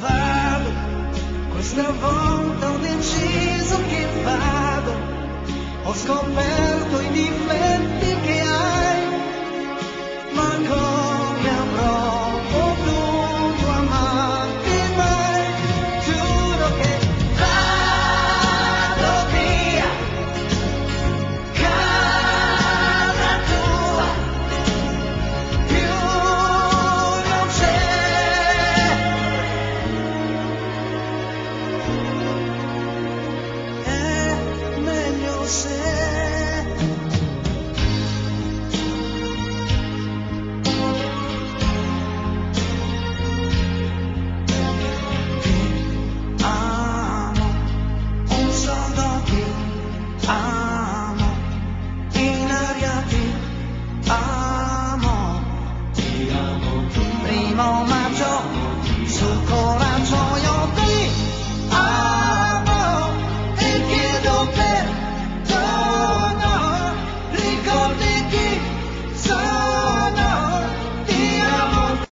Vado, questa volta ho deciso che vado, ho scoperto i difetti che hai, ma come avrò potuto amarti mai? Giuro che vado via, casa tua, più non c'è. È meglio se ti amo, un soldo ti amo, in aria ti amo, primo maggio